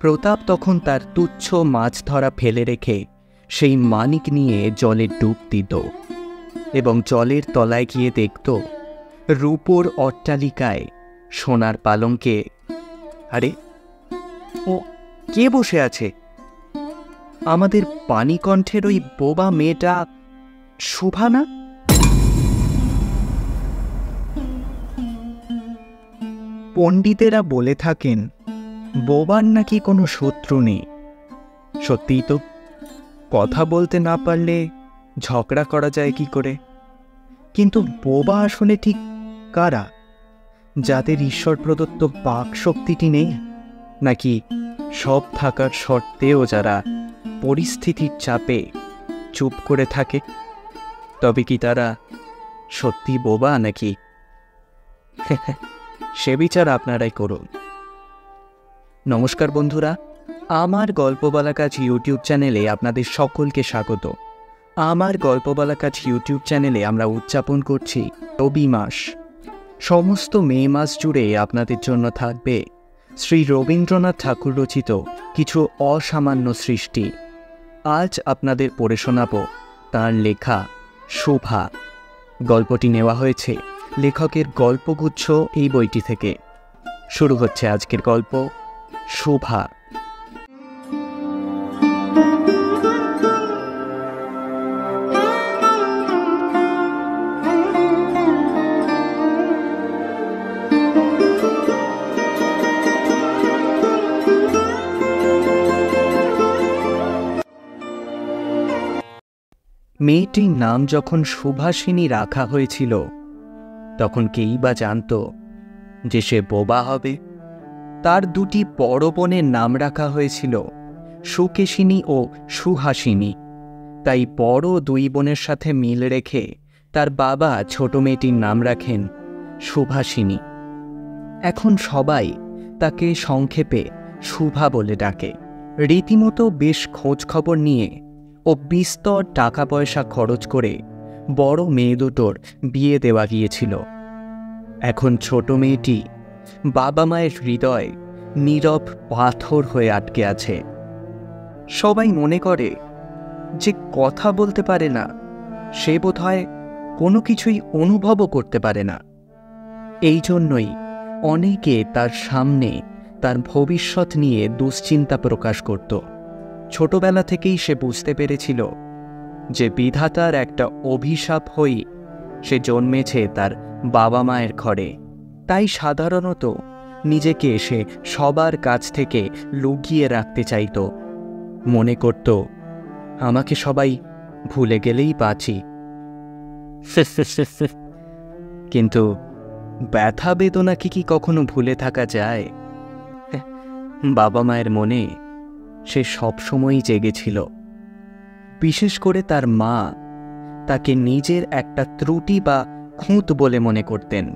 প্রতাপ তখন তার তুচ্ছ মাছ ধরা ফেলে রেখে সেই মানিক নিয়ে জলে ডুব দিত এবং জলের তলায় গিয়ে দেখত রূপোর অট্টালিকায় সোনার পালঙ্কে আরে ও কে বসে আছে? আমাদের পানিকণ্ঠের ওই বোবা মেয়েটা শুভা না? পণ্ডিতেরা বলে থাকেন বোবার নাকি কোনো শত্রু নেই। সত্যিই তো, কথা বলতে না পারলে ঝগড়া করা যায় কি করে? কিন্তু বোবা আসলে ঠিক কারা? যাদের ঈশ্বর প্রদত্ত বাক শক্তিটি নেই, নাকি সব থাকার সত্ত্বেও যারা পরিস্থিতির চাপে চুপ করে থাকে? তবে কি তারা সত্যি বোবা নাকি? সে বিচার আপনারাই করুন। নমস্কার বন্ধুরা, আমার গল্প বলা কাজ ইউটিউব চ্যানেলে আপনাদের সকলকে স্বাগত। আমার গল্প বলা কাজ ইউটিউব চ্যানেলে আমরা উদযাপন করছি রবি মাস। সমস্ত মে মাস জুড়ে আপনাদের জন্য থাকবে শ্রী রবীন্দ্রনাথ ঠাকুর রচিত কিছু অসামান্য সৃষ্টি। আজ আপনাদের পড়ে শোনাব তাঁর লেখা শুভা। গল্পটি নেওয়া হয়েছে লেখকের গল্পগুচ্ছ এই বইটি থেকে। শুরু হচ্ছে আজকের গল্প শুভা। মেয়েটির নাম যখন সুভাষিনী রাখা হয়েছিল, তখন কেই বা জানত যে সে বোবা হবে? তার দুটি বড় বোনের নাম রাখা হয়েছিল সুকেশিনী ও সুহাসিনী। তাই বড় দুই বোনের সাথে মিল রেখে তার বাবা ছোট মেয়েটির নাম রাখেন সুভাষিনী। এখন সবাই তাকে সংক্ষেপে শুভা বলে ডাকে। রীতিমতো বেশ খোঁজ খবর নিয়ে ও বিস্তর টাকা পয়সা খরচ করে বড় মেয়ে দুটোর বিয়ে দেওয়া গিয়েছিল। এখন ছোট মেয়েটি বাবা মায়ের হৃদয় নীরব পাথর হয়ে আটকে আছে। সবাই মনে করে যে কথা বলতে পারে না, সে বোধহয় কোনো কিছুই অনুভবও করতে পারে না। এই জন্যই অনেকে তার সামনে তার ভবিষ্যৎ নিয়ে দুশ্চিন্তা প্রকাশ করত। ছোটবেলা থেকেই সে বুঝতে পেরেছিল যে বিধাতার একটা অভিশাপ হয়ে সে জন্মেছে তার বাবা মায়ের ঘরে। তাই সাধারণত নিজেকে সে সবার কাছ থেকে লুকিয়ে রাখতে চাইত। মনে করত, আমাকে সবাই ভুলে গেলেই বাঁচি। কিন্তু ব্যথা বেদনা কি কখনো ভুলে থাকা যায়? বাবা মায়ের মনে সে সবসময়ই জেগেছিল। বিশেষ করে তার মা তাকে নিজের একটা ত্রুটি বা খুঁত বলে মনে করতেন।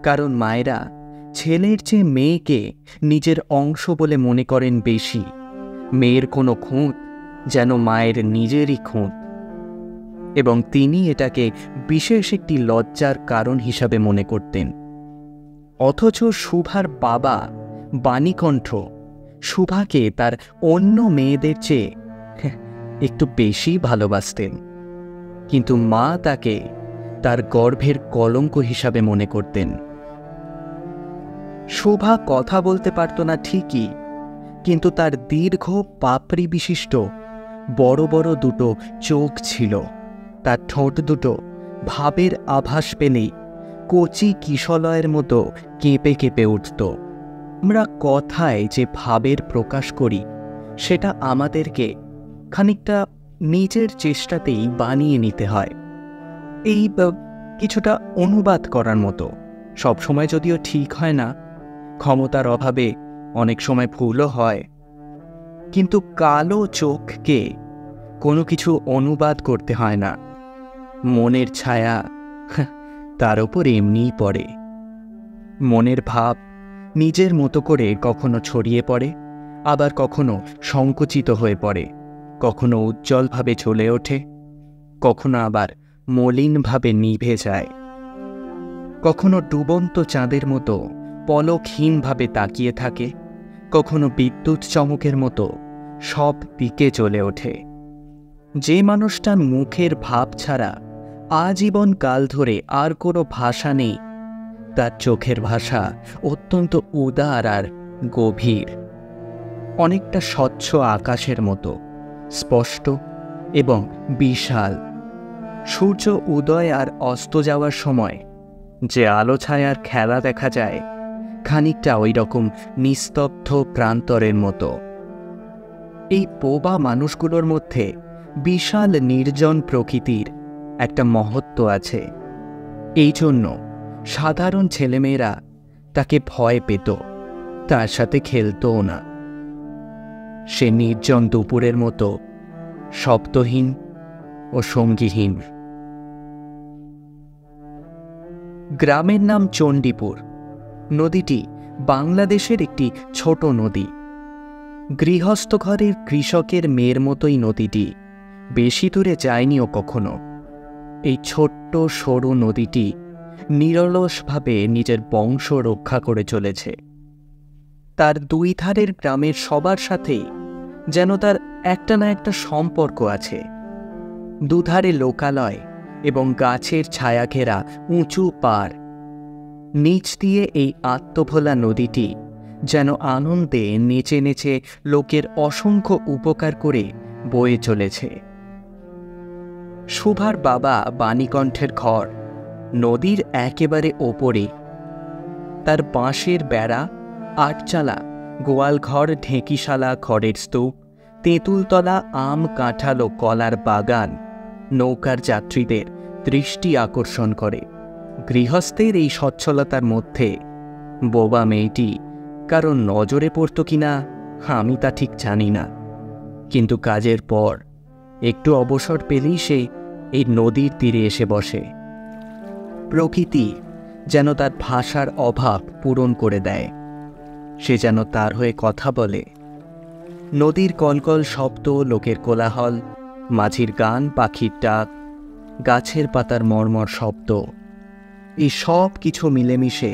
কারণ মায়েরা ছেলের চেয়ে মেয়েকে নিজের অংশ বলে মনে করেন বেশি। মেয়ের কোনো খুঁত যেন মায়ের নিজেরই খুঁত, এবং তিনি এটাকে বিশেষ একটি লজ্জার কারণ হিসাবে মনে করতেন। অথচ শুভার বাবা বাণীকণ্ঠ শুভাকে তার অন্য মেয়েদের চেয়ে একটু বেশি ভালোবাসতেন, কিন্তু মা তাকে তার গর্ভের কলঙ্ক হিসাবে মনে করতেন। শুভা কথা বলতে পারত না ঠিকই, কিন্তু তার দীর্ঘ পাপড়ি বিশিষ্ট বড় বড় দুটো চোখ ছিল। তার ঠোঁট দুটো ভাবের আভাস পেলেই কচি কিশলয়ের মতো কেঁপে কেঁপে উঠত। আমরা কথায় যে ভাবের প্রকাশ করি, সেটা আমাদেরকে খানিকটা নিজের চেষ্টাতেই বানিয়ে নিতে হয়। এই কিছুটা অনুবাদ করার মতো। সবসময় যদিও ঠিক হয় না, ক্ষমতার অভাবে অনেক সময় ভুলও হয়, কিন্তু কালো চোখকে কোনো কিছু অনুবাদ করতে হয় না। মনের ছায়া তার উপর এমনিই পড়ে। মনের ভাব নিজের মতো করে কখনো ছড়িয়ে পড়ে, আবার কখনো সংকুচিত হয়ে পড়ে, কখনো উজ্জ্বলভাবে জ্বলে ওঠে, কখনো আবার মলিনভাবে নিভে যায়। কখনো ডুবন্ত চাঁদের মতো পলকহীনভাবে তাকিয়ে থাকে, কখনো বিদ্যুৎ চমকের মতো সব দিকে জ্বলে ওঠে। যে মানুষটার মুখের ভাব ছাড়া আজীবন কাল ধরে আর কোনো ভাষা নেই, তার চোখের ভাষা অত্যন্ত উদার আর গভীর, অনেকটা স্বচ্ছ আকাশের মতো স্পষ্ট এবং বিশাল। সূর্য উদয় আর অস্ত যাওয়ার সময় যে আলো ছায়ার খেলা দেখা যায়, খানিকটা ওই রকম নিস্তব্ধ প্রান্তরের মতো। এই বোবা মানুষগুলোর মধ্যে বিশাল নির্জন প্রকৃতির একটা মহত্ব আছে। এই জন্য সাধারণ ছেলেমেয়েরা তাকে ভয় পেত, তার সাথে খেলতও না। সে নির্জন দুপুরের মতো শব্দহীন ও সঙ্গীহীন। গ্রামের নাম চণ্ডীপুর। নদীটি বাংলাদেশের একটি ছোট নদী। গৃহস্থ ঘরের কৃষকের মেয়ের মতোই নদীটি, বেশি দূরে যায়নিও কখনো। এই ছোট্ট সরু নদীটি নিরলসভাবে নিজের বংশ রক্ষা করে চলেছে। তার দুই ধারের গ্রামের সবার সাথেই যেন তার একটা না একটা সম্পর্ক আছে। দুধারে লোকালয় এবং গাছের ছায়া ঘেরা উঁচু পাড়। নিচ দিয়ে এই আত্মভোলা নদীটি যেন আনন্দে নেচে নেচে লোকের অসংখ্য উপকার করে বয়ে চলেছে। শুভার বাবা বাণীকণ্ঠের ঘর নদীর একেবারে ওপরে। তার বাঁশের বেড়া, আটচালা, গোয়ালঘর, ঢেঁকিশালা, খড়ের স্তূপ, তেঁতুলতলা, আম, কাঁঠাল ও কলার বাগান নৌকার যাত্রীদের দৃষ্টি আকর্ষণ করে। গৃহস্থের এই সচ্ছলতার মধ্যে বোবা মেয়েটি কারণ নজরে পড়ত কিনা আমি তা ঠিক জানি না, কিন্তু কাজের পর একটু অবসর পেলেই সে এই নদীর তীরে এসে বসে। প্রকৃতি যেন তার ভাষার অভাব পূরণ করে দেয়। সে যেন তার হয়ে কথা বলে। নদীর কলকল শব্দ, লোকের কোলাহল, মাঝির গান, পাখির ডাক, গাছের পাতার মর্মর শব্দ, এই সব কিছু মিলেমিশে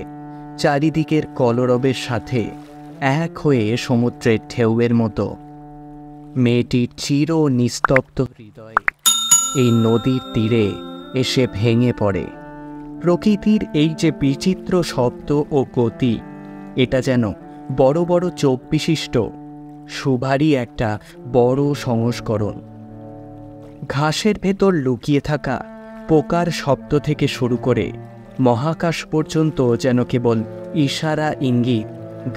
চারিদিকের কলরবের সাথে এক হয়ে সমুদ্রের ঢেউয়ের মতো মেয়েটির চির নিস্তব্ধ হৃদয়ে এই নদীর তীরে এসে ভেঙে পড়ে। প্রকৃতির এই যে বিচিত্র শব্দ ও গতি, এটা যেন বড় বড় চোখ বিশিষ্ট শুভারই একটা বড় সংস্করণ। ঘাসের ভেতর লুকিয়ে থাকা পোকার শব্দ থেকে শুরু করে মহাকাশ পর্যন্ত যেন কেবল ইশারা, ইঙ্গিত,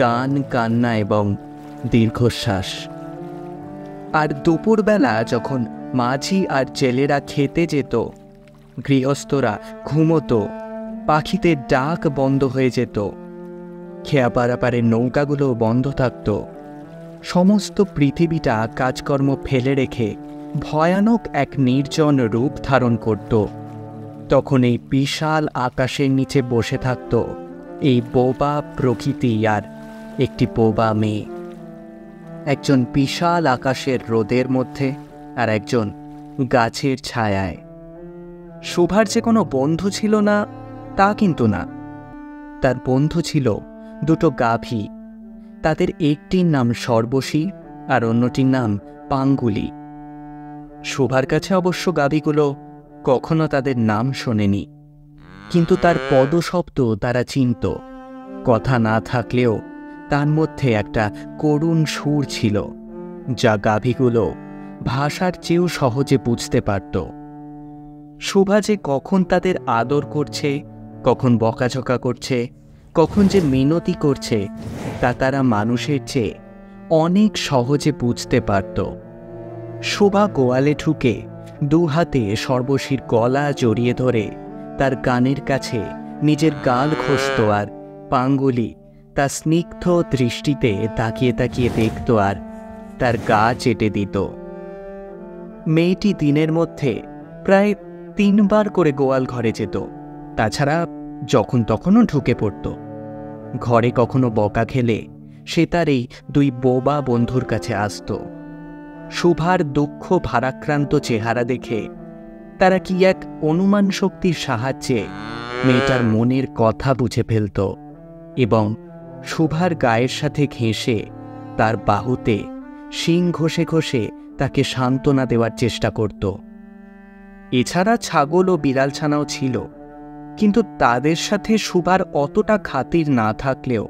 গান, কান্না এবং দীর্ঘশ্বাস। আর দুপুরবেলা যখন মাঝি আর জেলেরা খেতে যেত, গৃহস্থরা ঘুমোতো, পাখিদের ডাক বন্ধ হয়ে যেত, খেয়া পারাপারের নৌকাগুলো বন্ধ থাকত, সমস্ত পৃথিবীটা কাজকর্ম ফেলে রেখে ভয়ানক এক নির্জন রূপ ধারণ করত, তখন এই বিশাল আকাশের নিচে বসে থাকত এই বোবা প্রকৃতি আর একটি বোবা মেয়ে। একজন বিশাল আকাশের রোদের মধ্যে আর একজন গাছের ছায়ায়। শুভার যে কোনো বন্ধু ছিল না তা কিন্তু না। তার বন্ধু ছিল দুটো গাভী। তাদের একটির নাম সর্বশী আর অন্যটির নাম পাঙ্গুলি। শুভার কাছে অবশ্য গাভীগুলো কখনো তাদের নাম শোনেনি, কিন্তু তার পদশব্দ তারা চিনত। কথা না থাকলেও তার মধ্যে একটা করুণ সুর ছিল, যা গাভীগুলো ভাষার চেয়েও সহজে বুঝতে পারত। শুভা যে কখন তাদের আদর করছে, কখন বকাঝকা করছে, কখন যে মিনতি করছে, তা তারা মানুষের চেয়ে অনেক সহজে বুঝতে পারত। শুভা গোয়ালে ঢুকে দু হাতে সর্বশীর গলা জড়িয়ে ধরে তার কানের কাছে নিজের গাল ঘষত, আর পাঙ্গুলি তার স্নিগ্ধ দৃষ্টিতে তাকিয়ে তাকিয়ে দেখত আর তার গা চেটে দিত। মেয়েটি দিনের মধ্যে প্রায় 3 বার করে গোয়াল ঘরে যেত, তাছাড়া যখন তখনও ঢুকে পড়ত। ঘরে কখনো বকা খেলে সে তার এই 2 বোবা বন্ধুর কাছে আসত। শুভার দুঃখ ভারাক্রান্ত চেহারা দেখে তারা কি এক অনুমান শক্তির সাহায্যে মেয়েটার মনের কথা বুঝে ফেলত এবং শুভার গায়ের সাথে ঘেঁষে তার বাহুতে শিং ঘষে ঘষে তাকে সান্ত্বনা দেওয়ার চেষ্টা করত। এছাড়া ছাগল ও বিড়ালছানাও ছিল, কিন্তু তাদের সাথে সুভার অতটা খাতির না থাকলেও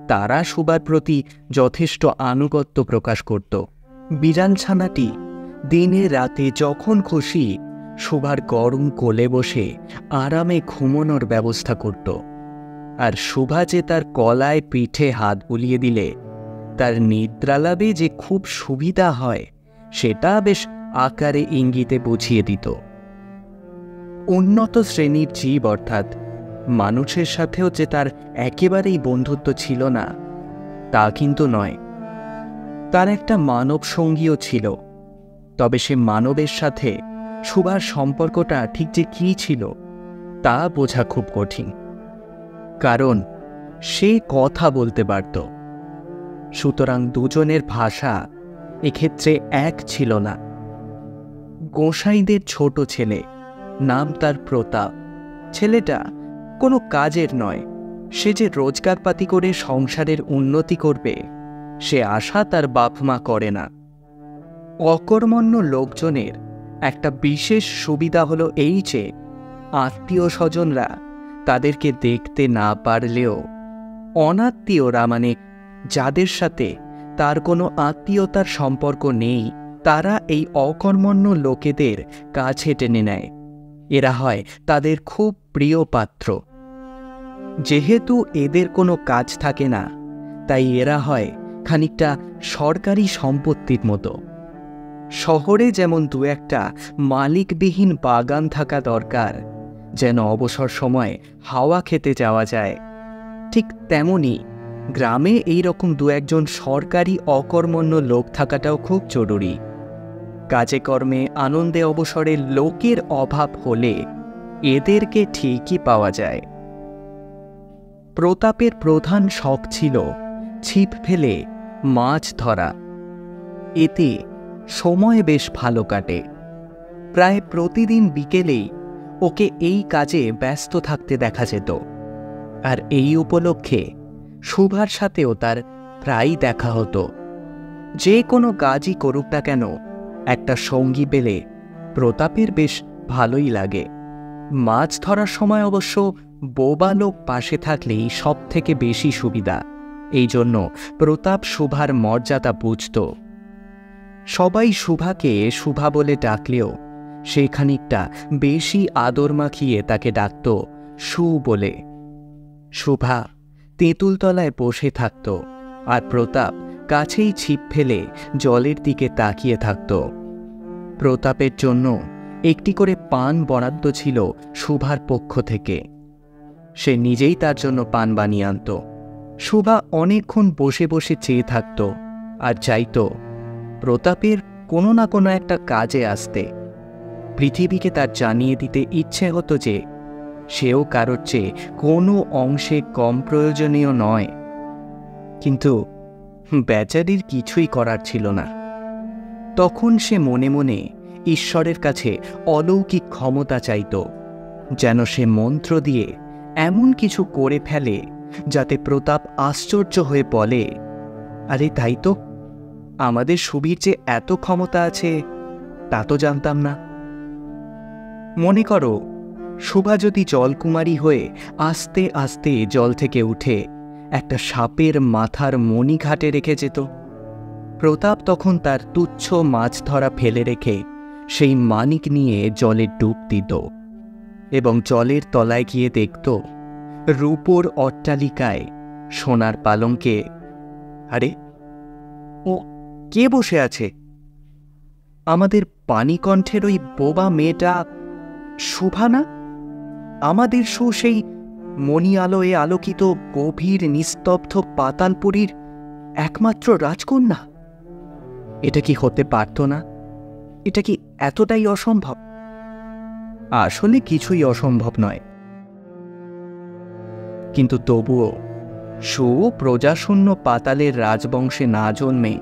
তারা সুভার প্রতি যথেষ্ট আনুগত্য প্রকাশ করত। বিড়ালছানাটি দিনে রাতে যখন খুশি সুভার গরম কোলে বসে আরামে ঘুমানোর ব্যবস্থা করত, আর সুভা যে তার গলায় পিঠে হাত বুলিয়ে দিলে তার নিদ্রালাভে যে খুব সুবিধা হয় সেটা বেশ আকারে ইঙ্গিতে বুঝিয়ে দিত। উন্নত শ্রেণীর জীব অর্থাৎ মানুষের সাথেও যে তার একেবারেই বন্ধুত্ব ছিল না তা কিন্তু নয়। তার একটা মানব সঙ্গীও ছিল, তবে সে মানবের সাথে সুভার সম্পর্কটা ঠিক যে কী ছিল তা বোঝা খুব কঠিন, কারণ সে কথা বলতে পারত। সুতরাং দুজনের ভাষা এক্ষেত্রে এক ছিল না। গোসাইদের ছোট ছেলে, নাম তার প্রতাপ। ছেলেটা কোনো কাজের নয়, সে যে রোজগারপাতি করে সংসারের উন্নতি করবে সে আশা তার বাপ মা করে না। অকর্মণ্য লোকজনের একটা বিশেষ সুবিধা হলো এই যে আত্মীয় স্বজনরা তাদেরকে দেখতে না পারলেও অনাত্মীয়রা, মানে যাদের সাথে তার কোনো আত্মীয়তার সম্পর্ক নেই, তারা এই অকর্মণ্য লোকেদের কাছে টেনে নেয়। এরা হয় তাদের খুব প্রিয় পাত্র। যেহেতু এদের কোনো কাজ থাকে না, তাই এরা হয় খানিকটা সরকারি সম্পত্তির মতো। শহরে যেমন দু একটা মালিকবিহীন বাগান থাকা দরকার যেন অবসর সময়ে হাওয়া খেতে যাওয়া যায়, ঠিক তেমনি গ্রামে এই রকম দু একজন সরকারি অকর্মণ্য লোক থাকাটাও খুব জরুরি। কাজে কর্মে আনন্দে অবসরে লোকের অভাব হলে এদেরকে ঠিকই পাওয়া যায়। প্রতাপের প্রধান শখ ছিল ছিপ ফেলে মাছ ধরা। এতে সময় বেশ ভালো কাটে। প্রায় প্রতিদিন বিকেলেই ওকে এই কাজে ব্যস্ত থাকতে দেখা যেত, আর এই উপলক্ষে সুভার সাথেও তার প্রায়ই দেখা হতো। যে কোনো কাজই করুক না কেন, একটা সঙ্গী পেলে প্রতাপের বেশ ভালোই লাগে। মাছ ধরার সময় অবশ্য বোবা লোক পাশে থাকলেই সব থেকে বেশি সুবিধা। এই জন্য প্রতাপ সুভার মর্যাদা বুঝত। সবাই সুভাকে সুভা বলে ডাকলেও সে খানিকটা বেশি আদর মাখিয়ে তাকে ডাকত সু বলে। সুভা তেঁতুলতলায় বসে থাকত, আর প্রতাপ কাছেই ছিপ ফেলে জলের দিকে তাকিয়ে থাকত। প্রতাপের জন্য একটি করে পান বরাদ্দ ছিল সুভার পক্ষ থেকে। সে নিজেই তার জন্য পান বানিয়ে আনত। সুভা অনেকক্ষণ বসে বসে চেয়ে থাকত আর চাইত প্রতাপের কোনো না কোনো একটা কাজে আসতে। পৃথিবীকে তার জানিয়ে দিতে ইচ্ছে হতো যে সেও কারোর চেয়ে কোনো অংশে কম প্রয়োজনীয় নয়, কিন্তু বেচারির কিছুই করার ছিল না। তখন সে মনে মনে ঈশ্বরের কাছে অলৌকিক ক্ষমতা চাইত, যেন সে মন্ত্র দিয়ে এমন কিছু করে ফেলে যাতে প্রতাপ আশ্চর্য হয়ে বলে, আরে তাই তো, আমাদের সুবীর যে এত ক্ষমতা আছে তা তো জানতাম না। মনে করো সুভা যদি জলকুমারী হয়ে আস্তে আস্তে জল থেকে উঠে একটা সাপের মাথার মণি ঘাটে রেখে যেত। প্রতাপ তখন তার তুচ্ছ মাছ ধরা ফেলে রেখে সেই মানিক নিয়ে জলে ডুব দিত এবং জলের তলায় গিয়ে দেখত রূপোর অট্টালিকায় সোনার পালঙ্কে, আরে ও কে বসে আছে? আমাদের পানিকণ্ঠের ওই বোবা মেয়েটা সুভা না? আমাদের সু সেই মণি আলোয় আলোকিত গভীর নিস্তব্ধ পাতালপুরীর একমাত্র রাজকন্যা। এটা কি হতে পারত না? এটা কি এতটাই অসম্ভব? আসলে কিছুই অসম্ভব নয়, কিন্তু তবুও সু প্রজাশূন্য পাতালের রাজবংশে না জন্মে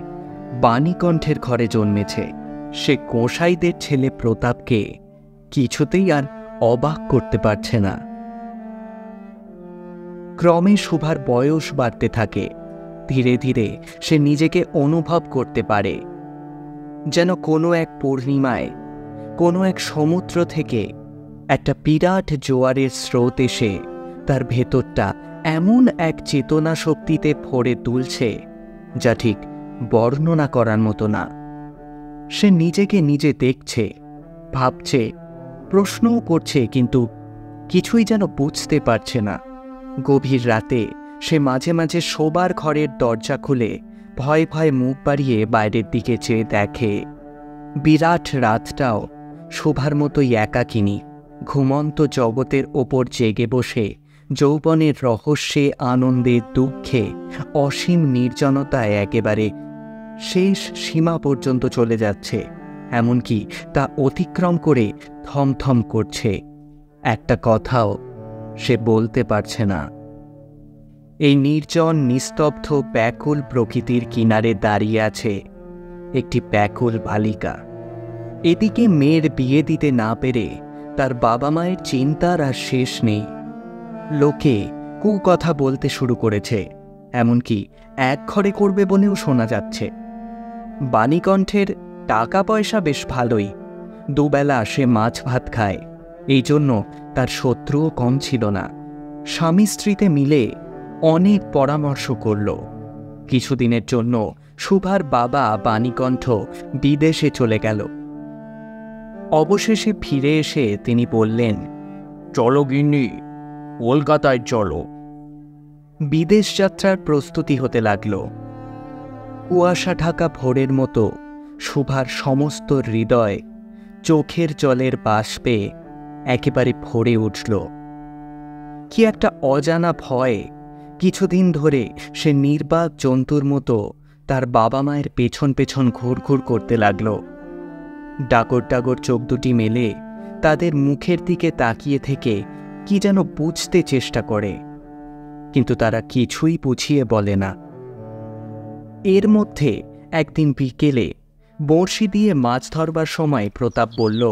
বাণীকণ্ঠের ঘরে জন্মেছে। সে গোসাইদের ছেলে প্রতাপকে কিছুতেই আর অবাক করতে পারছে না। ক্রমে সুভার বয়স বাড়তে থাকে। ধীরে ধীরে সে নিজেকে অনুভব করতে পারে, যেন কোনো এক পূর্ণিমায় কোনো এক সমুদ্র থেকে একটা বিরাট জোয়ারের স্রোত এসে তার ভেতরটা এমন এক চেতনা শক্তিতে ভরে তুলছে যা ঠিক বর্ণনা করার মতো না। সে নিজেকে নিজে দেখছে, ভাবছে, প্রশ্নও করছে, কিন্তু কিছুই যেন বুঝতে পারছে না। গভীর রাতে সে মাঝে মাঝে শোবার ঘরের দরজা খুলে ভয়ে ভয়ে মুখ বাড়িয়ে বাইরের দিকে চেয়ে দেখে বিরাট রাতটাও শোভার মতোই একাকিনী ঘুমন্ত জগতের ওপর জেগে বসে যৌবনের রহস্যে, আনন্দে, দুঃখে, অসীম নির্জনতায় একেবারে শেষ সীমা পর্যন্ত চলে যাচ্ছে, এমনকি তা অতিক্রম করে থমথম করছে। একটা কথাও সে বলতে পারছে না। এই নির্জন, নিস্তব্ধ, ব্যাকুল প্রকৃতির কিনারে দাঁড়িয়ে আছে একটি ব্যাকুল বালিকা। এদিকে মেয়ের বিয়ে দিতে না পেরে তার বাবা মায়ের চিন্তার আর শেষ নেই। লোকে কুকথা বলতে শুরু করেছে, এমনকি এক ঘরে করবে বলেও শোনা যাচ্ছে। বাণীকণ্ঠের টাকা পয়সা বেশ ভালোই, দুবেলা সে মাছ ভাত খায়, এই জন্য তার শত্রুও কম ছিল না। স্বামী স্ত্রীতে মিলে অনেক পরামর্শ করল। কিছুদিনের জন্য শুভার বাবা বাণীকণ্ঠ বিদেশে চলে গেল। অবশেষে ফিরে এসে তিনি বললেন, চলো গিন্নি, কলকাতায় চলো। বিদেশ যাত্রার প্রস্তুতি হতে লাগল। কুয়াশা ঢাকা ভোরের মতো শুভার সমস্ত হৃদয় চোখের জলের বাষ্পে একেবারে ভরে উঠল। কি একটা অজানা ভয় কিছুদিন ধরে সে নির্বাক জন্তুর মতো তার বাবা মায়ের পেছন পেছন ঘুরঘুর করতে লাগল। ডাগর ডাগর চোখ দুটি মেলে তাদের মুখের দিকে তাকিয়ে থেকে কি যেন বুঝতে চেষ্টা করে, কিন্তু তারা কিছুই বুঝিয়ে বলে না। এর মধ্যে একদিন বিকেলে বড়শি দিয়ে মাছ ধরবার সময় প্রতাপ বলল,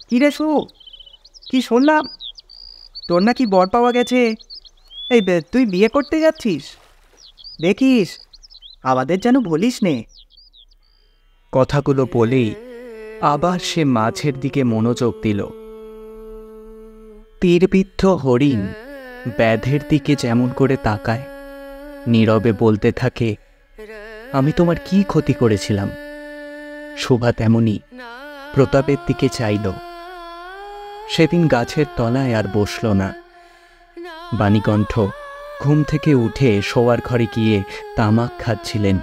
কিরে শু, কি শুনলাম তোর নাকি বর পাওয়া গেছে? এই তুই বিয়ে করতে যাচ্ছিস? দেখিস আমাদের যেন বলিস নে। কথাগুলো বলেই আবার সে মাছের দিকে মনোযোগ দিল। তীরবিদ্ধ হরিণ ব্যাধের দিকে যেমন করে তাকায়, নীরবে বলতে থাকে, আমি তোমার কি ক্ষতি করেছিলাম? শোভা তেমনি প্রতাপের দিকে চাইল। সেদিন গাছের তলায় আর বসল না। বাণীকণ্ঠ ঘুম থেকে উঠে শোয়ার ঘরে গিয়ে তামাক খাচ্ছিলেন।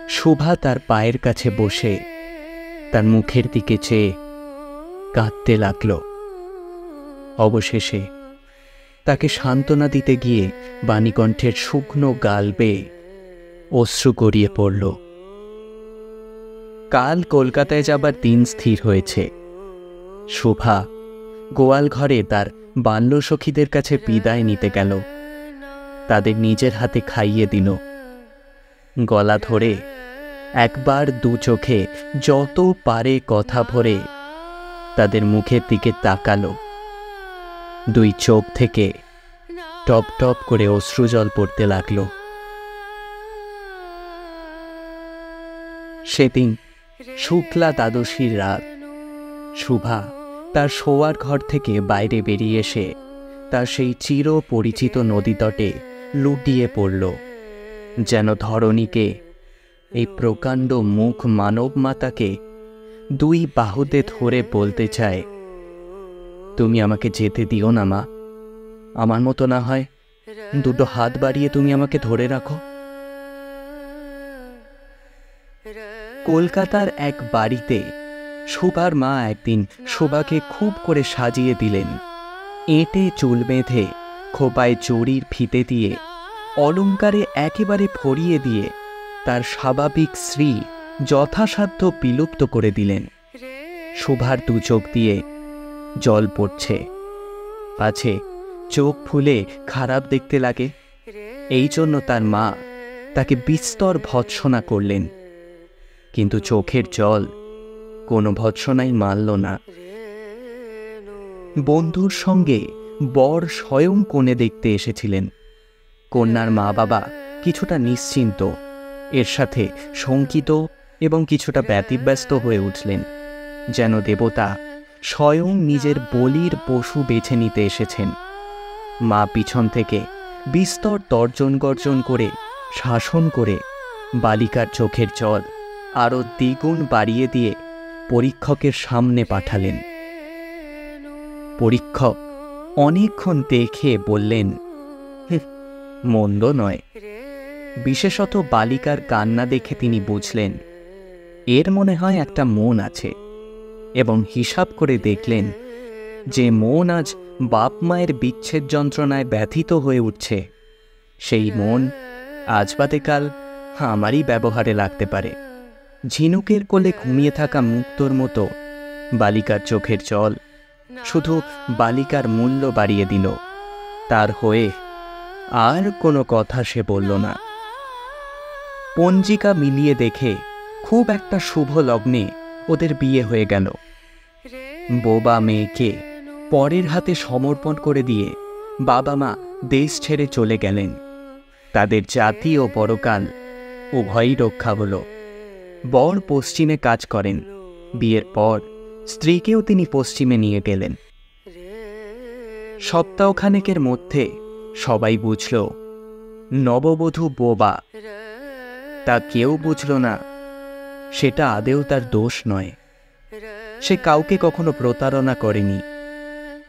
শোভা তার পায়ের কাছে বসে তার মুখের দিকে চেয়ে কাঁদতে লাগল। অবশেষে তাকে সান্ত্বনা দিতে গিয়ে বাণীকণ্ঠের শুকনো গাল বেয়ে অশ্রু গড়িয়ে পড়ল। কাল কলকাতায় যাবার দিন স্থির হয়েছে। শোভা গোয়াল ঘরে তার বাল্যসখীদের কাছে বিদায় নিতে গেল। তাদের নিজের হাতে খাইয়ে দিল। গলা ধরে একবার দু চোখে যত পারে কথা ভরে তাদের মুখের দিকে তাকালো। দুই চোখ থেকে টপ টপ করে অশ্রুজল পড়তে লাগল। সেদিন শুক্লা দ্বাদশীর রাত। শুভা তার শোয়ার ঘর থেকে বাইরে বেরিয়ে এসে তার সেই চির পরিচিত নদীতটে লুটিয়ে পড়ল, যেন ধরণীকে, এই প্রকাণ্ড মুখ মানব মাতাকে দুই বাহুতে ধরে বলতে চায়, তুমি আমাকে যেতে দিও না মা, আমার মতো না হয় দুটো হাত বাড়িয়ে তুমি আমাকে ধরে রাখো। কলকাতার এক বাড়িতে শোভার মা একদিন শোভাকে খুব করে সাজিয়ে দিলেন। এঁটে চুল বেঁধে খোপায় চড়ির ফিতে দিয়ে অলঙ্কারে একেবারে ভরিয়ে দিয়ে তার স্বাভাবিক শ্রী যথাসাধ্য বিলুপ্ত করে দিলেন। শোভার দু চোখ দিয়ে জল পড়ছে, পাছে চোখ ফুলে খারাপ দেখতে লাগে। এই জন্য তার মা তাকে বিস্তর ভৎসনা করলেন, কিন্তু চোখের জল কোনো ভৎসনাই মানল না। বন্ধুর সঙ্গে বর স্বয়ং কনে দেখতে এসেছিলেন। কন্যার মা বাবা কিছুটা নিশ্চিন্ত, এর সাথে শঙ্কিত এবং কিছুটা ব্যতিব্যস্ত হয়ে উঠলেন, যেন দেবতা স্বয়ং নিজের বলির পশু বেছে নিতে এসেছেন। মা পিছন থেকে বিস্তর তর্জন গর্জন করে, শাসন করে বালিকার চোখের জল আরও দ্বিগুণ বাড়িয়ে দিয়ে পরীক্ষকের সামনে পাঠালেন। পরীক্ষক অনেকক্ষণ দেখে বললেন, মন্দ নয়। বিশেষত বালিকার কান্না দেখে তিনি বুঝলেন এর মনে হয় একটা মন আছে, এবং হিসাব করে দেখলেন যে মন আজ বাপ মায়ের বিচ্ছেদ যন্ত্রণায় ব্যথিত হয়ে উঠছে, সেই মন আজ বাদে কাল আমারই ব্যবহারে লাগতে পারে। ঝিনুকের কোলে ঘুমিয়ে থাকা মুক্তোর মতো বালিকার চোখের জল শুধু বালিকার মূল্য বাড়িয়ে দিল। তার হয়ে আর কোনো কথা সে বলল না। পঞ্জিকা মিলিয়ে দেখে খুব একটা শুভ লগ্নে ওদের বিয়ে হয়ে গেল। বোবা মেয়েকে পরের হাতে সমর্পণ করে দিয়ে বাবা মা দেশ ছেড়ে চলে গেলেন। তাদের জাতি ও পরকাল উভয়ই রক্ষা হল। বর পশ্চিমে কাজ করেন, বিয়ের পর স্ত্রীকেও তিনি পশ্চিমে নিয়ে গেলেন। সপ্তাহখানেকের মধ্যে সবাই বুঝল নববধূ বোবা। তা কেউ বুঝল না সেটা আদেও তার দোষ নয়। সে কাউকে কখনো প্রতারণা করেনি।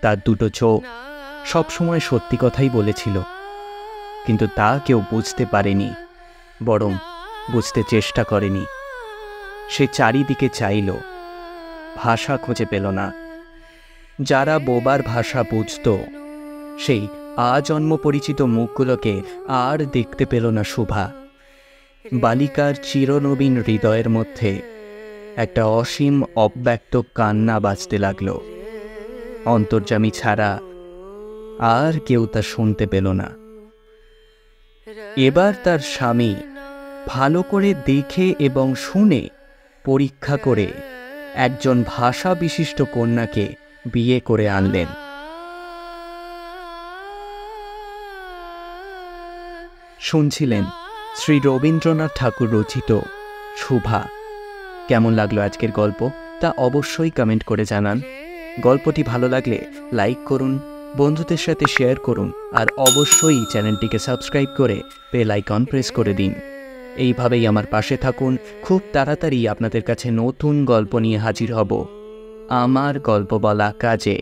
তার দুটো চোখ সবসময় সত্যি কথাই বলেছিল, কিন্তু তা কেউ বুঝতে পারেনি, বরং বুঝতে চেষ্টা করেনি। সে চারিদিকে চাইল, ভাষা খুঁজে পেল না। যারা বোবার ভাষা বুঝত, সেই আজন্ম পরিচিত মুখগুলোকে আর দেখতে পেল না শুভা। বালিকার চিরনবীন হৃদয়ের মধ্যে একটা অসীম অব্যক্ত কান্না বাজতে লাগল। অন্তর্যামী ছাড়া আর কেউ তা শুনতে পেল না। এবার তার স্বামী ভালো করে দেখে এবং শুনে পরীক্ষা করে একজন ভাষা বিশিষ্ট কন্যাকে বিয়ে করে আনলেন। শুনছিলেন শ্রী রবীন্দ্রনাথ ঠাকুর রচিত শুভা। কেমন লাগলো আজকের গল্প তা অবশ্যই কমেন্ট করে জানান। গল্পটি ভালো লাগলে লাইক করুন, বন্ধুদের সাথে শেয়ার করুন, আর অবশ্যই চ্যানেলটিকে সাবস্ক্রাইব করে বেল আইকন প্রেস করে দিন। এইভাবেই আমার পাশে থাকুন। খুব তাড়াতাড়ি আপনাদের কাছে নতুন গল্প নিয়ে হাজির হব আমার গল্প বলা কাজে।